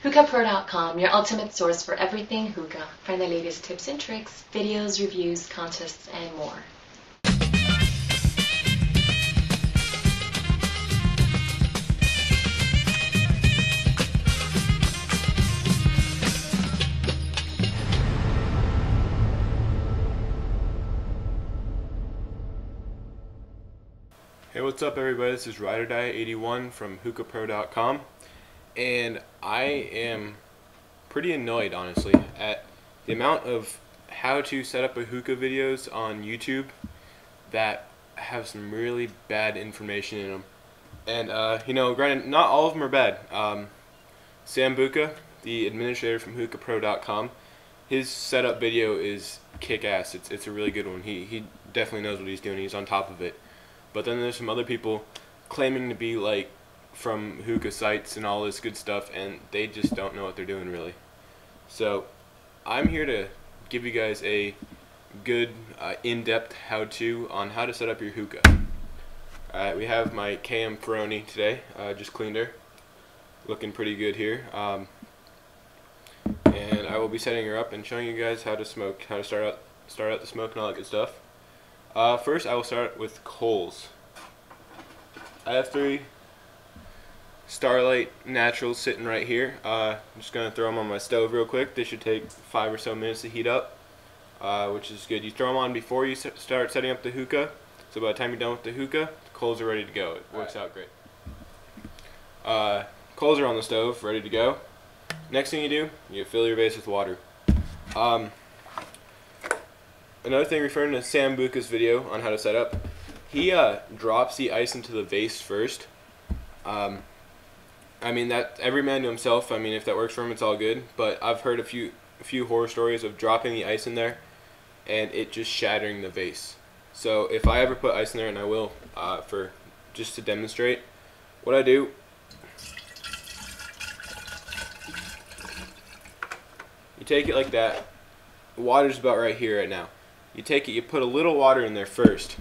hookahpro.com, your ultimate source for everything hookah. Find the latest tips and tricks, videos, reviews, contests, and more. Hey, what's up everybody? This is RiderDie81 from hookahpro.com, and I am pretty annoyed, honestly, at the amount of how to set up a hookah videos on YouTube that have some really bad information in them. And you know, granted, not all of them are bad. Sam Buka, the administrator from hookahpro.com, his setup video is kick-ass. It's a really good one. He definitely knows what he's doing. He's on top of it. But then there's some other people claiming to be like from hookah sites and all this good stuff, and they just don't know what they're doing really. So I'm here to give you guys a good in-depth how-to on how to set up your hookah. Alright, we have my KM Ferroni today. Just cleaned her, looking pretty good here. And I will be setting her up and showing you guys how to smoke, how to start out the smoke and all that good stuff. First, I will start with coals. I have 3 Starlight Naturals sitting right here. I'm just going to throw them on my stove real quick. They should take 5 or so minutes to heat up, which is good. You throw them on before you start setting up the hookah, so by the time you're done with the hookah, the coals are ready to go. It works out great. Coals are on the stove, ready to go. Next thing you do, you fill your vase with water. Another thing, referring to Sam Buka's video on how to set up, he drops the ice into the vase first. I mean, that every man to himself. I mean, if that works for him, it's all good. But I've heard a few horror stories of dropping the ice in there and it just shattering the vase. So if I ever put ice in there, and I will, for just to demonstrate, what I do, you take it like that. The water's about right here right now. You take it, you put a little water in there first,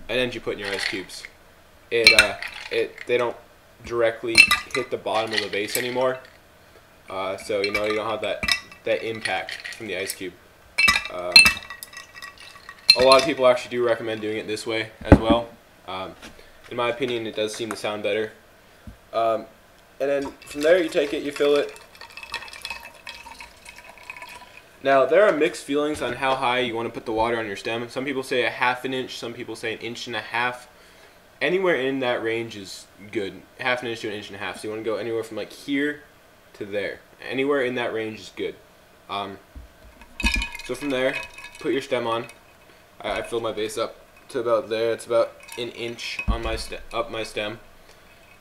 and then you put in your ice cubes. They don't directly hit the bottom of the vase anymore, so you know you don't have that impact from the ice cube. A lot of people actually do recommend doing it this way as well. In my opinion, it does seem to sound better. And then from there, you take it, you fill it. Now, there are mixed feelings on how high you want to put the water on your stem. Some people say a ½ an inch, some people say 1.5 inches. Anywhere in that range is good. ½ an inch to 1.5 inches. So you want to go anywhere from like here to there. Anywhere in that range is good. So from there, put your stem on. I fill my vase up to about there. It's about 1 inch on my up my stem.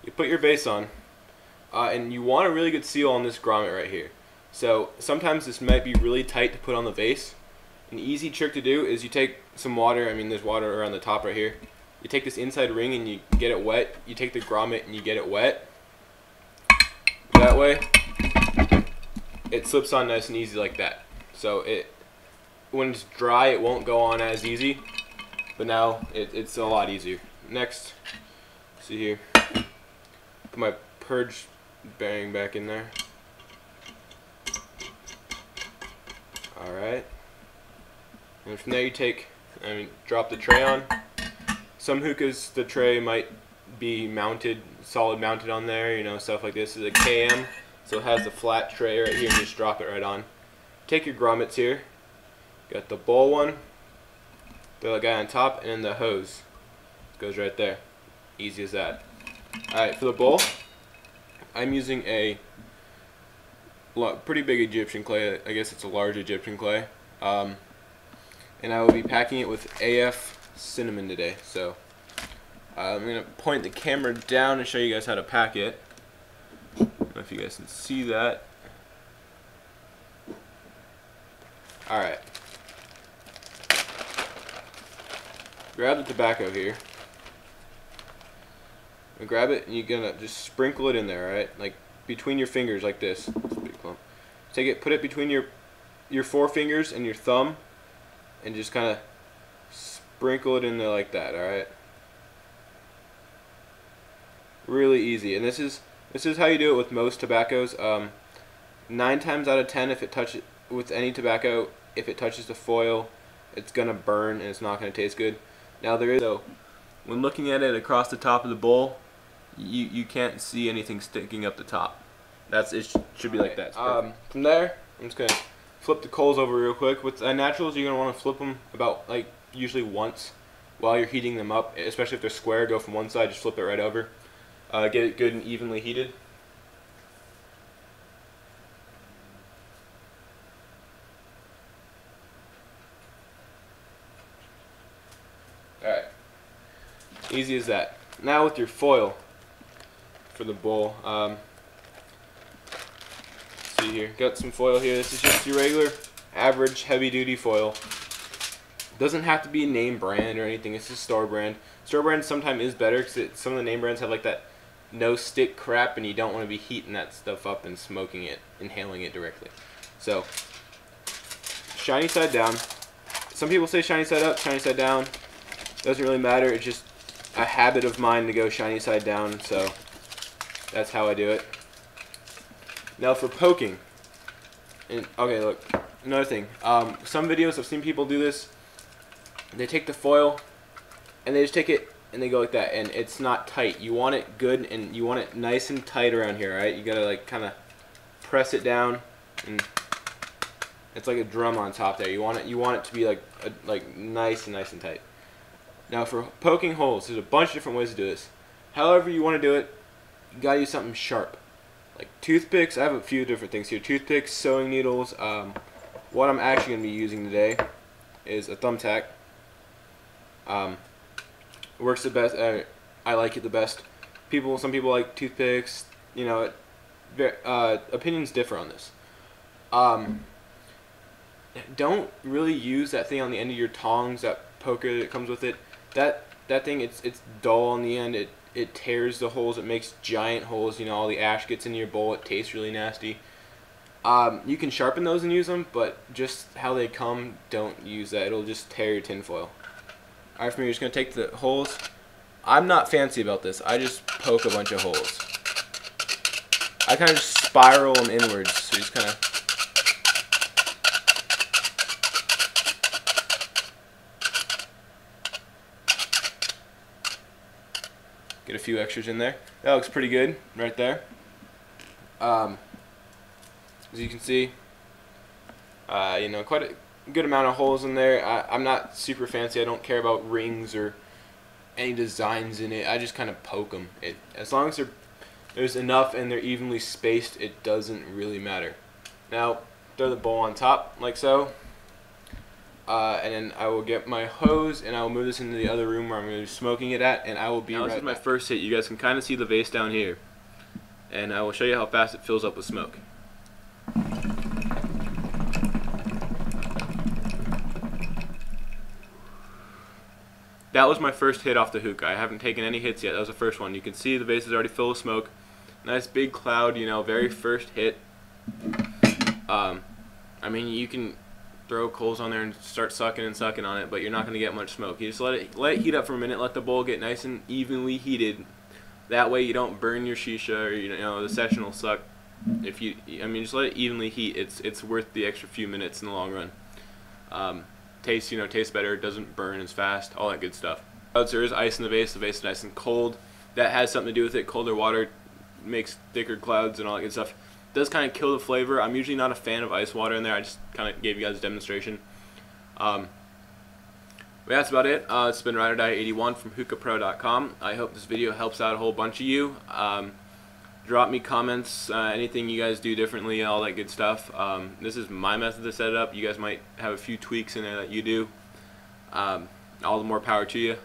You put your vase on, and you want a really good seal on this grommet right here. So sometimes this might be really tight to put on the vase. An easy trick to do is you take some water. I mean, there's water around the top right here. You take this inside ring and you get it wet. You take the grommet and you get it wet. That way, it slips on nice and easy like that. So when it's dry, it won't go on as easy. But now it's a lot easier. Next, see here, put my purge bearing back in there. Alright, and from there you drop the tray on. Some hookahs, the tray might be solid mounted on there, you know, stuff like this. This is a KM, so it has the flat tray right here, and just drop it right on. Take your grommets here, got the bowl one, the guy on top, and then the hose. Goes right there. Easy as that. Alright, for the bowl, I'm using a pretty big Egyptian clay. I guess it's a large Egyptian clay, and I will be packing it with AF cinnamon today. So I'm gonna point the camera down and show you guys how to pack it. I don't know if you guys can see that. Alright, grab the tobacco here and grab it, and you're gonna just sprinkle it in there, alright, like between your fingers like this. That's a big clump. Take it, put it between your forefingers and your thumb, and just kind of sprinkle it in there like that. All right. Really easy, and this is how you do it with most tobaccos. 9 times out of 10, if it touches with any tobacco, if it touches the foil, it's gonna burn and it's not gonna taste good. Now there is, so when looking at it across the top of the bowl, you can't see anything sticking up the top. It should be like that. From there, I'm just gonna flip the coals over real quick. With naturals, you're gonna want to flip them about usually once while you're heating them up, especially if they're square. Go from one side, just flip it right over. Get it good and evenly heated. Alright, easy as that. Now with your foil for the bowl, see here, got some foil here. This is just your regular average heavy duty foil. Doesn't have to be name brand or anything, it's just store brand. Store brand sometimes is better because some of the name brands have like that no stick crap and you don't want to be heating that stuff up and smoking it, inhaling it directly. So, shiny side down. Some people say shiny side up, shiny side down. Doesn't really matter, it's just a habit of mine to go shiny side down, so that's how I do it. Now for poking, and okay, look, another thing. Some videos I've seen people do this. They take the foil and they just take it and they go like that, and it's not tight. You want it good and you want it nice and tight around here, right? You gotta like kind of press it down, and it's like a drum on top there. You want it to be like nice and tight. Now for poking holes, there's a bunch of different ways to do this. However you want to do it, you gotta use something sharp. Like toothpicks, I have a few different things here. Toothpicks, sewing needles. What I'm actually going to be using today is a thumbtack. Works the best. I like it the best. Some people like toothpicks. You know, opinions differ on this. Don't really use that thing on the end of your tongs, that poker that comes with it. That thing, it's dull on the end. It tears the holes. It makes giant holes. You know, all the ash gets into your bowl. It tastes really nasty. You can sharpen those and use them, but just how they come, don't use that. It'll just tear your tinfoil. Alright, for me, you're just going to take the holes. I'm not fancy about this. I just poke a bunch of holes. I kind of just spiral them inwards. So you just kind of... Get a few extras in there. That looks pretty good right there. As you can see, you know, quite a good amount of holes in there. I'm not super fancy. I don't care about rings or any designs in it. I just kind of poke them. As long as there's enough and they're evenly spaced, it doesn't really matter. Now, throw the bowl on top like so. And then I will get my hose and I will move this into the other room where I'm going to be smoking it at, and I will be right back. This is my first hit. You guys can kind of see the vase down here, and I will show you how fast it fills up with smoke. That was my first hit off the hookah. I haven't taken any hits yet. That was the first one. You can see the vase is already filled with smoke. Nice big cloud, you know, very first hit. I mean, you can throw coals on there and start sucking on it, but you're not going to get much smoke. You just let it heat up for a minute, let the bowl get nice and evenly heated. That way you don't burn your shisha, or you know the session will suck. I mean, just let it evenly heat. It's worth the extra few minutes in the long run. Tastes better. It doesn't burn as fast. All that good stuff. There is ice in the vase. The vase is nice and cold. That has something to do with it. Colder water makes thicker clouds and all that good stuff. Does kind of kill the flavor. I'm usually not a fan of ice water in there. I just kind of gave you guys a demonstration. But that's about it. It's been RiderDie81 from hookahpro.com. I hope this video helps out a whole bunch of you. Drop me comments, anything you guys do differently, all that good stuff. This is my method to set it up. You guys might have a few tweaks in there that you do. All the more power to you.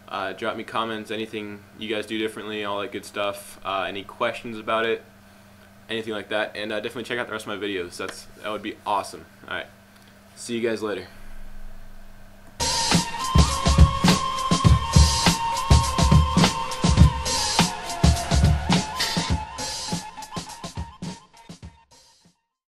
Drop me comments, anything you guys do differently, all that good stuff. Any questions about it, anything like that. And definitely check out the rest of my videos. That would be awesome. Alright, see you guys later.